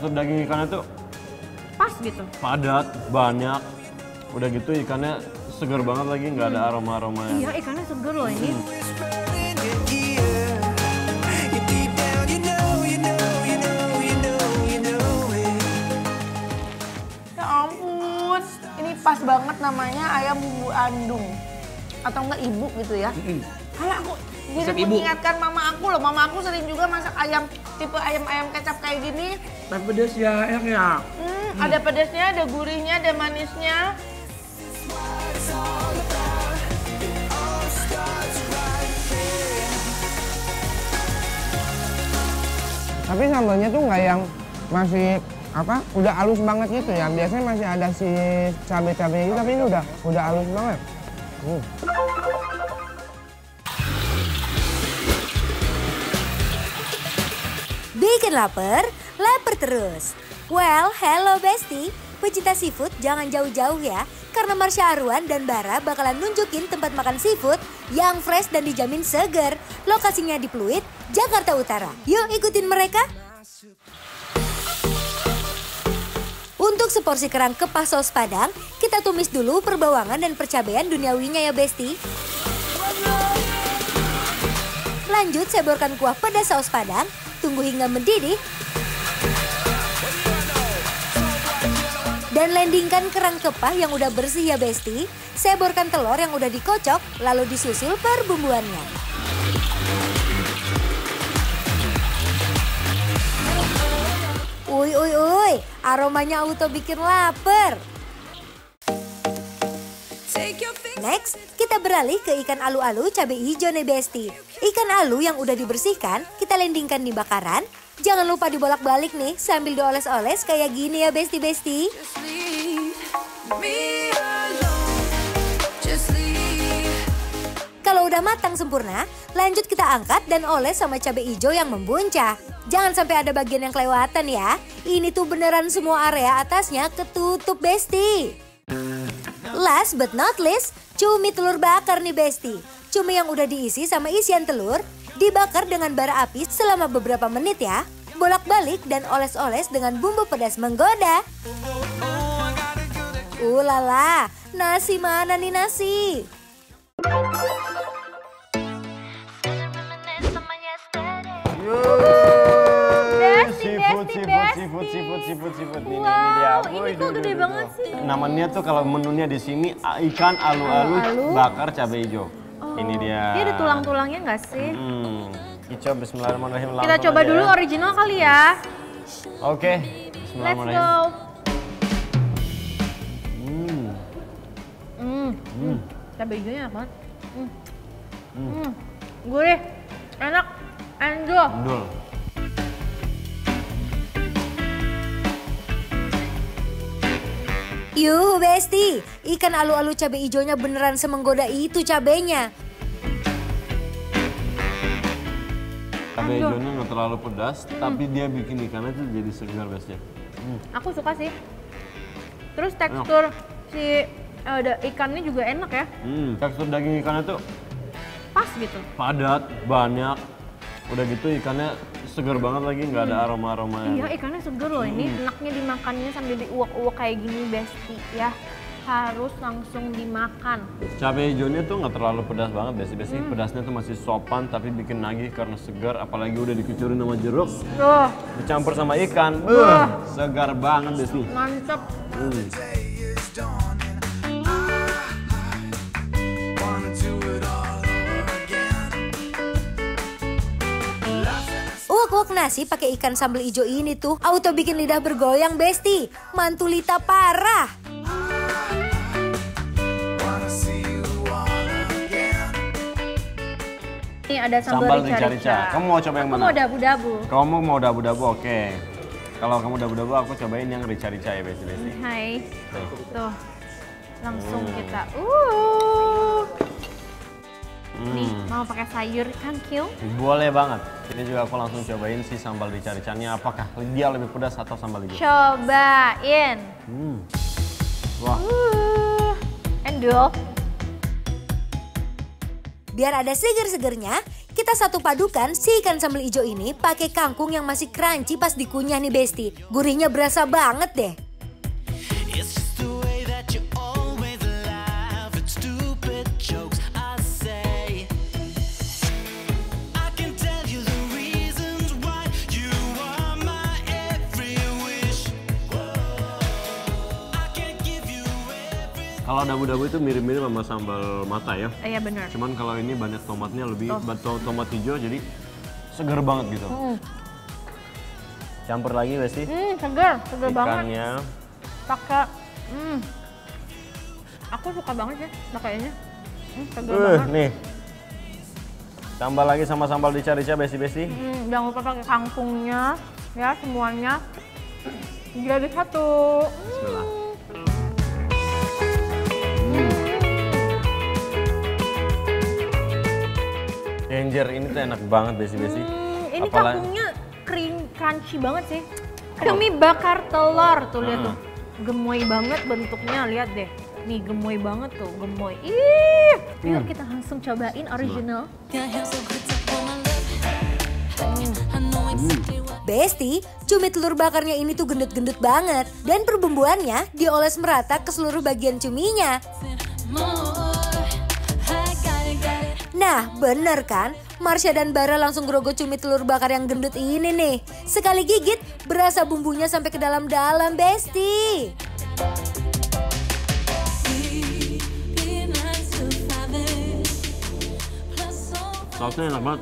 Tekstur daging ikannya tuh pas gitu. padat, banyak. Udah gitu ikannya segar banget lagi, nggak ada aroma-aromanya. Iya, ikannya seger loh ini. Ya ampun, ini pas banget namanya ayam bumbu andung. Atau enggak ibu gitu ya. Kayak aku jadi mengingatkan mama aku loh. Mama aku sering juga masak ayam, tipe ayam-ayam kecap kayak gini. Tapi pedas ya, enak ya. Ada pedasnya, ada gurihnya, ada manisnya. Tapi sambalnya tuh nggak yang masih apa udah halus banget gitu ya. Biasanya masih ada si cabai-cabai gitu, tapi ini udah halus banget. Bikin lapar, lapar terus. Well, hello Besti. Pecinta seafood jangan jauh-jauh ya. Karena Marsha Arwan dan Bara bakalan nunjukin tempat makan seafood yang fresh dan dijamin seger. Lokasinya di Pluit, Jakarta Utara. Yuk ikutin mereka. Untuk seporsi kerang kepas saus Padang, kita tumis dulu perbawangan dan percabean duniawinya ya Besti. Lanjut seborkan kuah pedas saus Padang, tunggu hingga mendidih. Dan landingkan kerang kepah yang udah bersih ya Besti. Seborkan telur yang udah dikocok, lalu disusul perbumbuannya. Uy, aromanya auto bikin lapar. Next, kita beralih ke ikan alu-alu cabai hijau nih Besti. Ikan alu yang udah dibersihkan, kita landingkan di bakaran. Jangan lupa dibolak-balik nih sambil dioles-oles kayak gini ya Besti-Besti. Kalau udah matang sempurna, lanjut kita angkat dan oles sama cabai hijau yang membuncah. Jangan sampai ada bagian yang kelewatan ya. Ini tuh beneran semua area atasnya ketutup Besti. Last but not least, cumi telur bakar nih Besti. Cumi yang udah diisi sama isian telur, dibakar dengan bara api selama beberapa menit ya. Bolak-balik dan oles-oles dengan bumbu pedas menggoda. Ulala, nasi mana nih nasi? Seafood. Ini Wow, dia. ini kok gede banget sih. Namanya tuh kalau menunya di sini ikan alu-alu bakar cabai hijau. Ini dia. Dia ada tulang-tulangnya nggak sih? Ico, bismillahirrahmanirrahim. Kita Langsung coba aja dulu ya. original kali ya. Oke, Let's bismillahirrahmanirrahim. go. Cabai hijaunya enak banget. Gurih, enak, endol. Endul. Yuh Besti, ikan alu-alu cabai hijaunya beneran semenggoda itu cabainya. Cabai hijaunya nggak terlalu pedas, tapi dia bikin ikannya tuh jadi segar Besti. Aku suka sih. Terus tekstur si ikannya juga enak ya. Tekstur daging ikannya tuh Pas gitu. padat, banyak. Udah gitu ikannya segar banget lagi, nggak ada aroma-aromanya. Iya, ikannya seger loh ini. Enaknya dimakannya sambil diuak-uak kayak gini Besti ya. Harus langsung dimakan. Cabai hijaunya tuh nggak terlalu pedas banget Besti. Pedasnya tuh masih sopan tapi bikin nagih karena segar. Apalagi udah dikucurin sama jeruk. Tuh, Dicampur sama ikan. Segar banget Besti. mantep. Uak-uak nasi pakai ikan sambal hijau ini tuh auto bikin lidah bergoyang Besti. Mantulita parah. Ini ada sambal rica-rica. Kamu mau coba yang Aku mana? mau dabu-dabu. Kamu mau dabu-dabu, oke. Kalau kamu dabu-dabu, aku cobain yang rica-rica ya Besti. Hai. Tuh. Langsung kita. Nih, mau pakai sayur kan, Kil? Boleh banget. Ini juga aku langsung cobain si sambal rica-ricanya. Apakah dia lebih pedas atau sambal hijau? Cobain. Wah. Endul. Biar ada seger-segernya, kita Kita satu padukan si ikan sambal ijo ini pakai kangkung yang masih crunchy pas dikunyah nih Besti. Gurihnya berasa banget deh. Kalau dabu-dabu itu mirip-mirip sama sambal mata ya. Iya benar. Cuman kalau ini banyak tomatnya, lebih tomat hijau jadi seger banget gitu. Campur lagi Besti. Seger banget. Ikannya. Pakai, aku suka banget ya pakainya. Seger banget. Nih. Tambah lagi sama sambal rica-rica Besti. Jangan lupa pakai kangkungnya, ya semuanya. Jadi satu. Bismillah. Danger ini tuh enak banget Besti. Ini kangkungnya crunchy banget sih. Cumi bakar telur tuh lihat tuh. Gemoy banget bentuknya, lihat deh. Nih gemoy banget tuh, gemoy. Ih, yuk kita langsung cobain original. Besti, cumi telur bakarnya ini tuh gendut-gendut banget. Dan perbumbuannya dioles merata ke seluruh bagian cuminya. Nah, bener kan? Marsha dan Bara langsung grogo cumi telur bakar yang gendut ini nih. Sekali gigit, berasa bumbunya sampai ke dalam-dalam, Besti. Sausnya enak banget.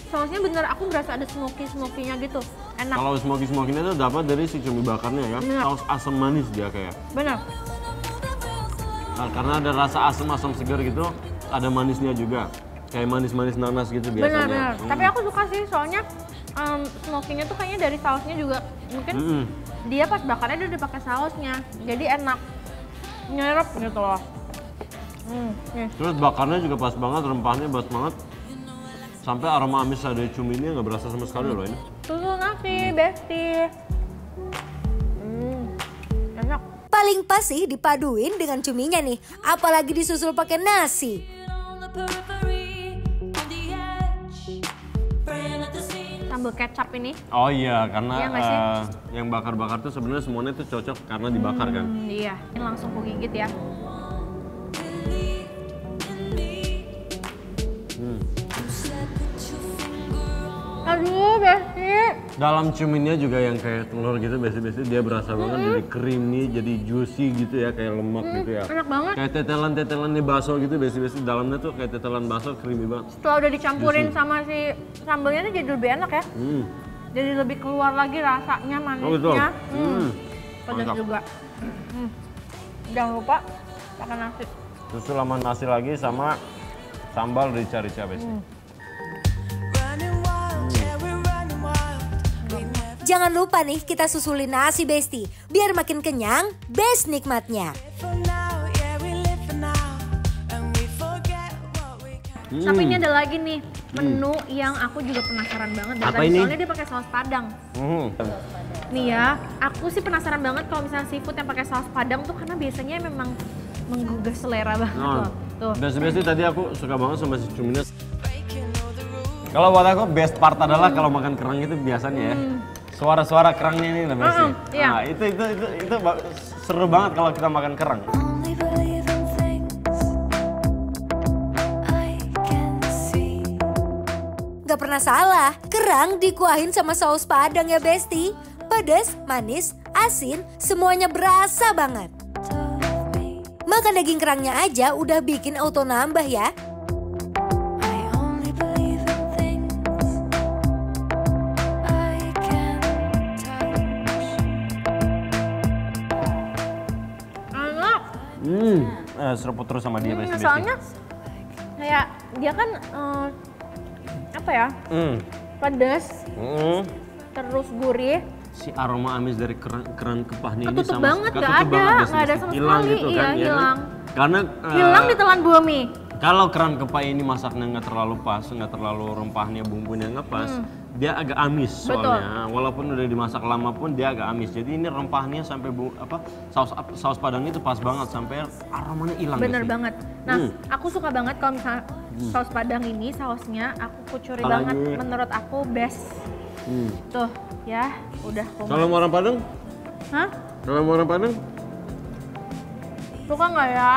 Sausnya bener, aku berasa ada smoky-smokinya gitu. Enak. Kalau smoky-smokinya itu dapat dari si cumi bakarnya ya. Bener. Saus asam manis dia kayak. Bener. Nah, karena ada rasa asam-asam segar gitu, ada manisnya juga. Kayak manis-manis nanas gitu biasanya. Bener. Tapi aku suka sih soalnya smokinya tuh kayaknya dari sausnya juga. Mungkin dia pas bakarnya dia udah pakai sausnya. Jadi enak. Nyerep gitu loh. Nih. Terus bakarnya juga pas banget, rempahnya pas banget. Sampai aroma amis dari cuminya nggak berasa sama sekali loh ini. Susul nasi, Besti. Enak. Paling pas sih dipaduin dengan cuminya nih. Apalagi disusul pakai nasi. Sambal kecap ini. Oh iya, karena Iya nggak sih? yang bakar-bakar tuh sebenarnya semuanya tuh cocok karena dibakar kan. Iya, ini langsung aku gigit ya. Aduh, Besti. Dalam cuminya juga yang kayak telur gitu, Besti dia berasa banget jadi creamy, jadi juicy gitu ya, kayak lemak gitu ya. Enak banget. Kayak tetelan-tetelan di bakso gitu, Besti dalamnya tuh kayak tetelan bakso creamy banget. Setelah udah dicampurin sama si sambalnya ini jadi lebih enak ya. Jadi lebih keluar lagi rasanya, manisnya. Oh betul. Pedas Mantap. juga. Jangan lupa pakai nasi. Susul sama nasi lagi sama sambal rica-rica Besti. Jangan lupa nih kita susulin nasi Besti. Biar makin kenyang, best nikmatnya. Tapi ini ada lagi nih menu yang aku juga penasaran banget. Dan Apa tadi ini? soalnya dia pakai saus padang. Nih ya, aku sih penasaran banget kalau misalnya seafood yang pakai saus padang tuh karena biasanya memang menggugah selera banget loh. Tuh. Besti tadi aku suka banget sama si cuminya. Kalau buat aku best part adalah kalau makan kerang itu biasanya ya. Suara-suara kerangnya ini lah Besti. Iya. Nah, itu seru banget kalau kita makan kerang. Gak pernah salah, kerang dikuahin sama saus padang ya Besti. Pedas, manis, asin, semuanya berasa banget. Makan daging kerangnya aja udah bikin auto nambah ya. Seruput terus sama dia Besti. Soalnya kayak dia kan apa ya? Pedas, terus gurih. Si aroma amis dari kerang kepahnya ini Ketutup sama banget, ketutup nggak ada, banget, nggak ada Besti. sama Hilang sekali, gitu iya, kan, ya kan? hilang. Karena Hilang ditelan bumi. kalau kerang kepah ini masaknya nggak terlalu pas, nggak terlalu rempahnya, bumbunya nggak pas, dia agak amis Betul. soalnya. Walaupun udah dimasak lama pun dia agak amis. Jadi ini rempahnya sampai saus padang itu pas banget sampai aromanya hilang. Bener sih. banget. Nah, aku suka banget kalau misalnya saus padang ini, sausnya aku kucuri Apalagi? banget. Menurut aku best. Tuh, ya, udah. Kalau mau orang Padang? Hah? Kalau mau orang Padang? Suka nggak ya?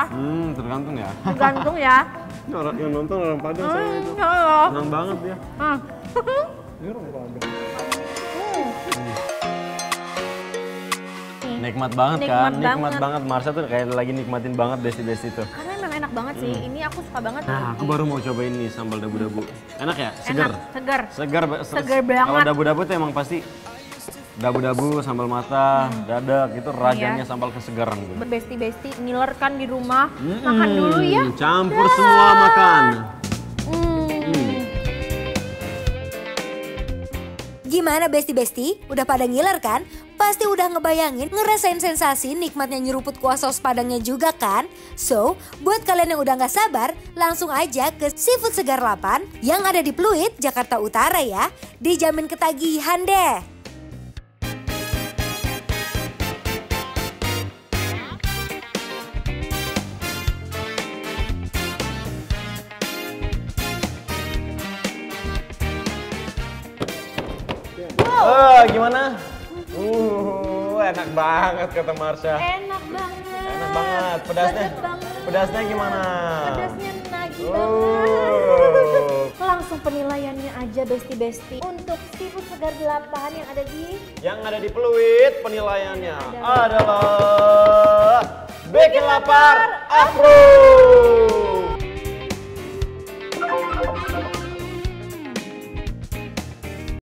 Tergantung ya. Tergantung ya. Ini orang yang nonton orang Padang saya itu. Halo. Senang banget dia. Nikmat banget kan, nikmat banget. Marsha tuh kayak lagi nikmatin banget besti-besti itu. Karena emang enak banget sih. Ini aku suka banget. Nah, aku baru mau cobain nih sambal dabu-dabu. Enak ya? Segar. Segar. Segar banget. Kalau dabu-dabu tuh emang pasti dabu-dabu, sambal mata, dadak itu rajanya sambal kesegaran gitu. Besti-besti ngilerkan di rumah. Makan dulu ya. Campur semua makan. Gimana besti-besti? Udah pada ngiler kan? Pasti udah ngebayangin, ngerasain sensasi nikmatnya nyeruput kuah saus padangnya juga kan? So, buat kalian yang udah gak sabar, langsung aja ke Seafood Segar 8 yang ada di Pluit, Jakarta Utara ya. Dijamin ketagihan deh. Gimana? Enak banget kata Marsha. Enak banget. Enak banget. Pedasnya? Pedas banget. Pedasnya gimana? Pedasnya nagih banget. Langsung penilaiannya aja besti-besti. Untuk Seafood Segar 8 yang ada di Pluit penilaiannya adalah bikin lapar approve.